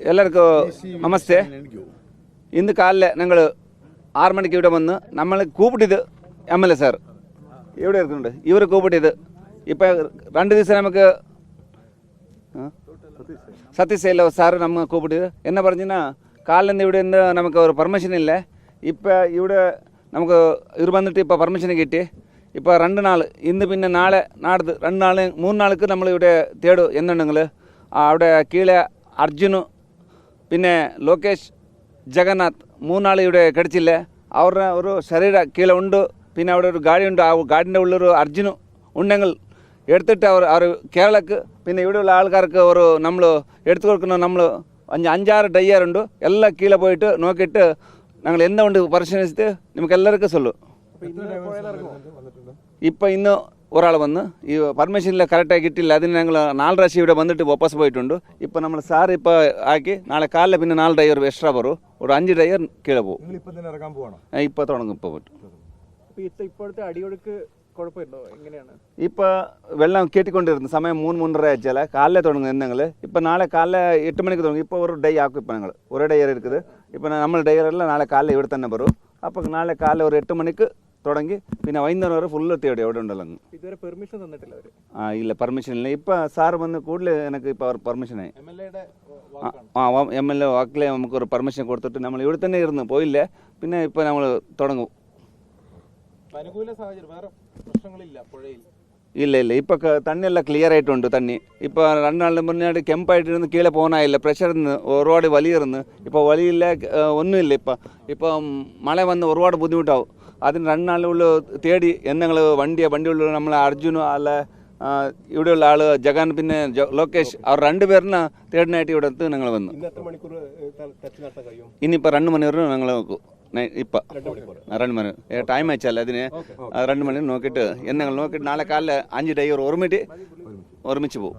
എല്ലാവർക്കും നമസ്തേ. ഇന്ന് കാലിലെ ഞങ്ങൾ 6 മണിക്ക് ഇവിടെ വന്ന് നമ്മൾ കൂപ്പിട്ടിത് MLA സാർ ഇവിടെ ഇരിക്കുന്നുണ്ട്. ഇവർ കൂപ്പിട്ടിത് ഇപ്പം 2 ദിവസം നമുക്ക് സത്യശൈല സാർ നമ്മൾ കൂപ്പിട്ടിത് എന്നെ പറഞ്ഞാൽ കാലിൽ ഇവിടെ നിന്ന് നമുക്ക് ഒരു പെർമിഷൻ ഇല്ല. ഇപ്പം ഇവിടെ നമുക്ക് ഇവർ വന്നിട്ട് ഇപ്പോൾ പെർമിഷൻ കിട്ടി. ഇപ്പോൾ 2 നാൾ ഇന്ന് പിന്നെ നാളെ നാടത് 2 നാൾ 3 നാൾക്ക് നമ്മൾ ഇവിടെ തേടും എന്നുണ്ടെങ്കിൽ അവിടെ കീഴെ അർജുന് പിന്നെ ലോകേഷ് ജഗന്നാഥ് 3 നാൾ ഇവിടെ കിടച്ചില്ല. അവരുടെ ഒരു ശരീര കീഴെ ഉണ്ട്. പിന്നെ അവിടെ ഒരു ഗാഡി ഉണ്ട്. ആ ഗാഡിൻ്റെ ഉള്ളൊരു അർജുന് ഉണ്ടെങ്കിൽ എടുത്തിട്ട് അവർ കേരളക്ക് പിന്നെ ഇവിടെയുള്ള ആൾക്കാർക്ക് ഒരു നമ്മൾ എടുത്തു കൊടുക്കുന്ന നമ്മൾ 5-6 ഡ്രൈവറുണ്ട്. എല്ലാം കീഴെ പോയിട്ട് നോക്കിയിട്ട് ഞങ്ങൾ എന്തുകൊണ്ട് പരിശീലിച്ചിട്ട് നമുക്ക് എല്ലാവർക്കും സൊല്ലും. ഇപ്പം ഇന്ന് ഒരാൾ വന്ന് ഈ പെർമിഷനിൽ കറക്റ്റായി കിട്ടില്ല. അതിന് ഞങ്ങൾ 4 പ്രാവശ്യം ഇവിടെ വന്നിട്ട് വാപ്പസ് പോയിട്ടുണ്ട്. ഇപ്പം നമ്മൾ സാർ ഇപ്പോൾ ആക്കി നാളെ കാലിൽ പിന്നെ 4 ഡ്രൈവർ എക്സ്ട്രാ വരും. ഒരു 5 ഡ്രൈവർ കീഴെ പോകും. ഇപ്പോൾ തുടങ്ങും. ഇപ്പോൾ ഇപ്പോഴത്തെ അടിയൊഴുക്ക് കുഴപ്പമുണ്ടോ? എങ്ങനെയാണ് ഇപ്പോൾ വെള്ളം കെട്ടിക്കൊണ്ടിരുന്നു. സമയം 3-3:30 ആച്ചാൽ കാലിലെ തുടങ്ങും എന്തെങ്കിൽ. ഇപ്പം നാളെ കാലിലെ 8 മണിക്ക് തുടങ്ങും. ഇപ്പോൾ ഒരു ഡേ ആക്കും. ഇപ്പം ഞങ്ങൾ ഒരേ ഡ്രൈവർ இருக்குது. ഇപ്പം നമ്മൾ ഡ്രൈവറെല്ലാം നാളെ കാലിൽ ഇവിടെ തന്നെ വരും. അപ്പം നാളെ കാലിൽ ഒരു 8 മണിക്ക് തുടങ്ങി പിന്നെ വൈകുന്നേരം വരെ ഫുള്ള് തേടി എവിടെ ഉണ്ടല്ലോ. ഇതുവരെ പെർമിഷൻ തന്നിട്ടില്ല അവർ. ഇല്ല, പെർമിഷൻ ഇല്ല. ഇപ്പം സാർ വന്ന് കൂടുതൽ എനിക്ക് ഇപ്പോൾ അവർ പെർമിഷനായി. MLA വാക്കിലെ നമുക്കൊരു പെർമിഷൻ കൊടുത്തിട്ട് നമ്മൾ ഇവിടെ തന്നെ ഇരുന്ന് പോയില്ലേ. പിന്നെ ഇപ്പോൾ നമ്മൾ തുടങ്ങും. അനുകൂല സാഹചര്യം വേറെ പ്രശ്നങ്ങളില്ല പുഴയിൽ. ഇല്ല ഇപ്പോൾ തണ്ണിയെല്ലാം ക്ലിയർ ആയിട്ടുണ്ട്. തണ്ണി ഇപ്പോൾ 2 നാളിന് മുന്നേ കെമ്പായിട്ടിരുന്ന് കീഴെ പോകാനായില്ല. പ്രഷറിന്ന് ഒരുപാട് വലിയിരുന്ന് ഇപ്പോൾ വലിയില്ല, ഒന്നുമില്ല. ഇപ്പം മഴ വന്ന് ഒരുപാട് ബുദ്ധിമുട്ടാവും. അതിന് 2 നാളിനുള്ളിൽ തേടി എന്തെങ്ങൾ വണ്ടിയുള്ള നമ്മൾ അർജുനും അല്ല ഇവിടെയുള്ള ആൾ ജഗൻ പിന്നെ ലോകേഷ് അവർ 2 പേരിന് തേടിനായിട്ട് ഇവിടെ എത്തി ഞങ്ങൾ വന്നു. ഇനിയിപ്പോൾ 2 മണിക്കൂർ ഞങ്ങൾ ഇപ്പം 2 മണി ടൈം അയച്ചാൽ അതിന് 2 മണി നോക്കിയിട്ട് എന്തെങ്കിലും നോക്കിയിട്ട് നാളെ കാലിൽ 5 ഡ്രൈവർ ഒരുമിച്ച് പോകും.